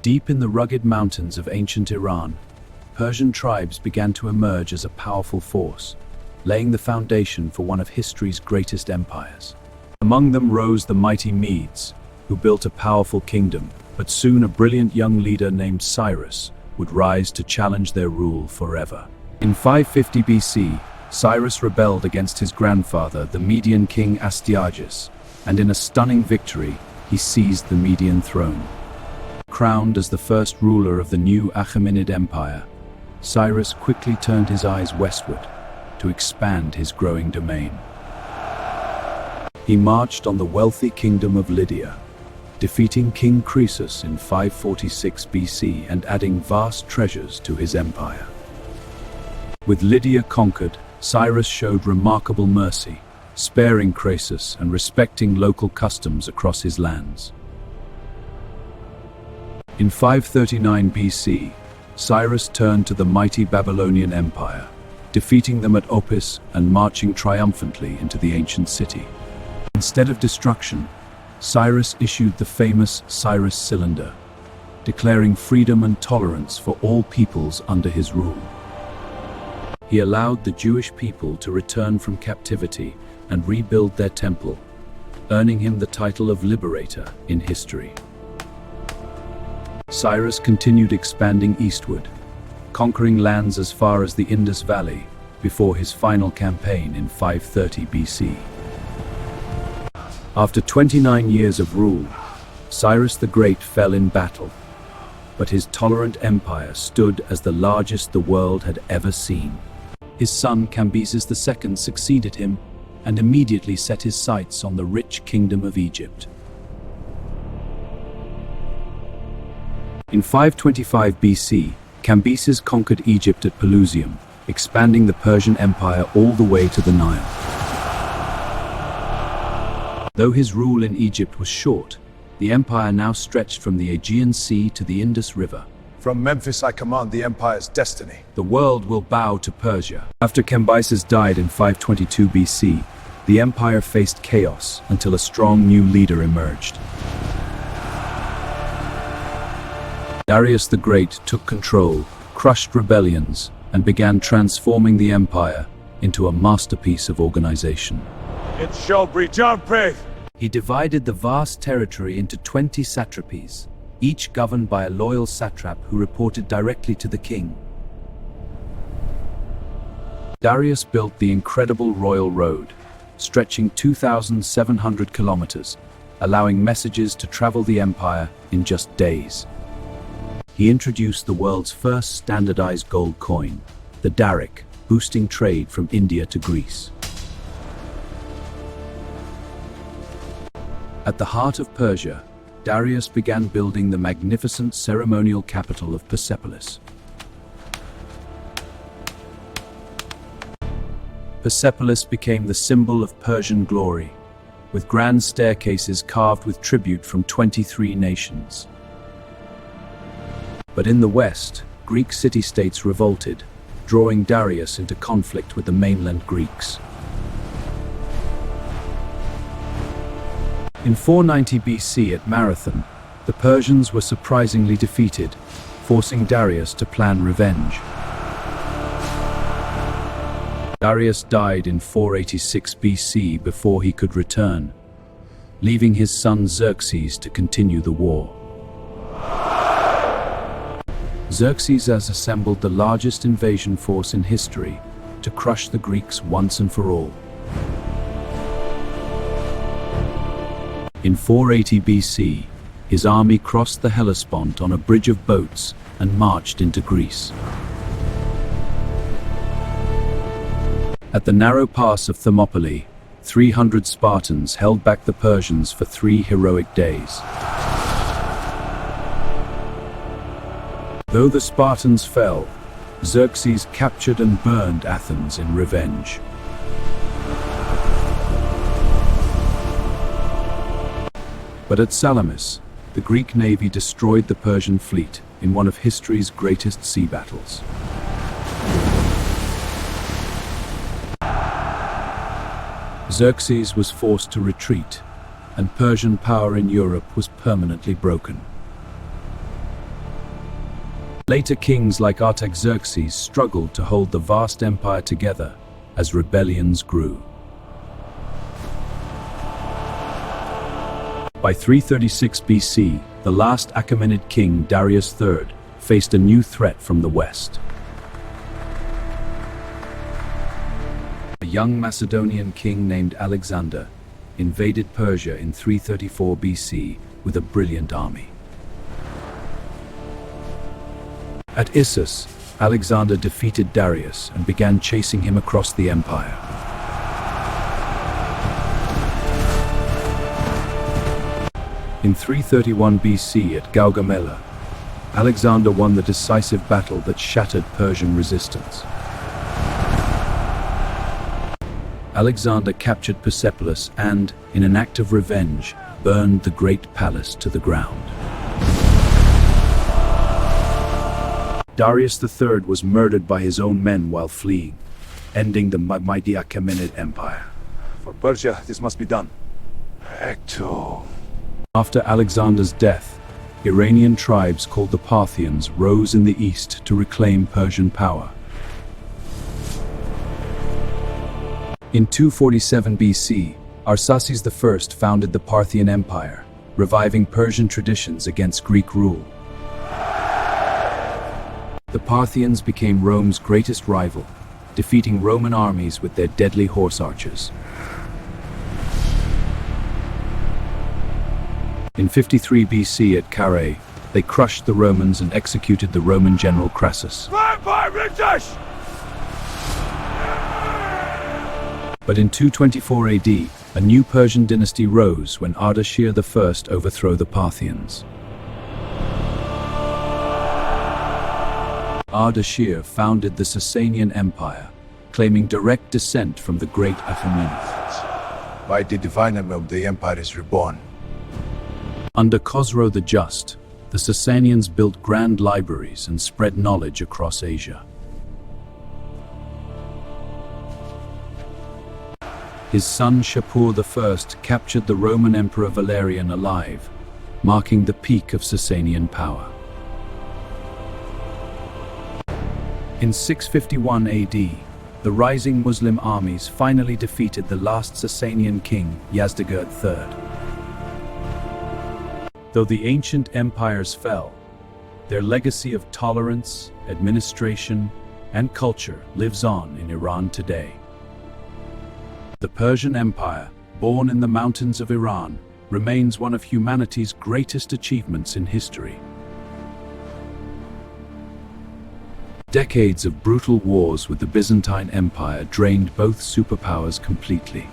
Deep in the rugged mountains of ancient Iran, Persian tribes began to emerge as a powerful force, laying the foundation for one of history's greatest empires. Among them rose the mighty Medes, who built a powerful kingdom, but soon a brilliant young leader named Cyrus would rise to challenge their rule forever. In 550 BC, Cyrus rebelled against his grandfather, the Median king Astyages, and in a stunning victory, he seized the Median throne. Crowned as the first ruler of the new Achaemenid Empire, Cyrus quickly turned his eyes westward to expand his growing domain. He marched on the wealthy kingdom of Lydia, defeating King Croesus in 546 BC and adding vast treasures to his empire. With Lydia conquered, Cyrus showed remarkable mercy, sparing Croesus and respecting local customs across his lands. In 539 BC, Cyrus turned to the mighty Babylonian Empire, defeating them at Opis and marching triumphantly into the ancient city. Instead of destruction, Cyrus issued the famous Cyrus Cylinder, declaring freedom and tolerance for all peoples under his rule. He allowed the Jewish people to return from captivity and rebuild their temple, earning him the title of Liberator in history. Cyrus continued expanding eastward, conquering lands as far as the Indus Valley before his final campaign in 530 BC. After 29 years of rule, Cyrus the Great fell in battle, but his tolerant empire stood as the largest the world had ever seen. His son Cambyses II succeeded him and immediately set his sights on the rich kingdom of Egypt. In 525 BC, Cambyses conquered Egypt at Pelusium, expanding the Persian Empire all the way to the Nile. Though his rule in Egypt was short, the empire now stretched from the Aegean Sea to the Indus River. From Memphis I command the empire's destiny. The world will bow to Persia. After Cambyses died in 522 BC, the empire faced chaos until a strong new leader emerged. Darius the Great took control, crushed rebellions, and began transforming the empire into a masterpiece of organization. It shall breach our faith. He divided the vast territory into 20 satrapies, each governed by a loyal satrap who reported directly to the king. Darius built the incredible Royal Road, stretching 2,700 kilometers, allowing messages to travel the empire in just days. He introduced the world's first standardized gold coin, the Daric, boosting trade from India to Greece. At the heart of Persia, Darius began building the magnificent ceremonial capital of Persepolis. Persepolis became the symbol of Persian glory, with grand staircases carved with tribute from 23 nations. But in the west, Greek city-states revolted, drawing Darius into conflict with the mainland Greeks. In 490 BC at Marathon, the Persians were surprisingly defeated, forcing Darius to plan revenge. Darius died in 486 BC before he could return, leaving his son Xerxes to continue the war. Xerxes has assembled the largest invasion force in history to crush the Greeks once and for all. In 480 BC, his army crossed the Hellespont on a bridge of boats and marched into Greece. At the narrow pass of Thermopylae, 300 Spartans held back the Persians for 3 heroic days. Though the Spartans fell, Xerxes captured and burned Athens in revenge. But at Salamis, the Greek navy destroyed the Persian fleet in one of history's greatest sea battles. Xerxes was forced to retreat, and Persian power in Europe was permanently broken. Later kings like Artaxerxes struggled to hold the vast empire together as rebellions grew. By 336 BC, the last Achaemenid king, Darius III, faced a new threat from the west. A young Macedonian king named Alexander invaded Persia in 334 BC with a brilliant army. At Issus, Alexander defeated Darius and began chasing him across the empire. In 331 BC at Gaugamela, Alexander won the decisive battle that shattered Persian resistance. Alexander captured Persepolis and, in an act of revenge, burned the great palace to the ground. Darius III was murdered by his own men while fleeing, ending the mighty Achaemenid Empire. For Persia, this must be done. Ecto. After Alexander's death, Iranian tribes called the Parthians rose in the east to reclaim Persian power. In 247 BC, Xerxes I founded the Parthian Empire, reviving Persian traditions against Greek rule. The Parthians became Rome's greatest rival, defeating Roman armies with their deadly horse archers. In 53 BC at Carrhae, they crushed the Romans and executed the Roman general Crassus. But in 224 AD, a new Persian dynasty rose when Ardashir I overthrew the Parthians. Ardashir founded the Sasanian Empire, claiming direct descent from the great Achaemenids. By the divine name, the empire is reborn. Under Khosrow the Just, the Sasanians built grand libraries and spread knowledge across Asia. His son Shapur I captured the Roman Emperor Valerian alive, marking the peak of Sasanian power. In 651 AD, the rising Muslim armies finally defeated the last Sasanian king, Yazdegerd III. Though the ancient empires fell, their legacy of tolerance, administration, and culture lives on in Iran today. The Persian Empire, born in the mountains of Iran, remains one of humanity's greatest achievements in history. Decades of brutal wars with the Byzantine Empire drained both superpowers completely.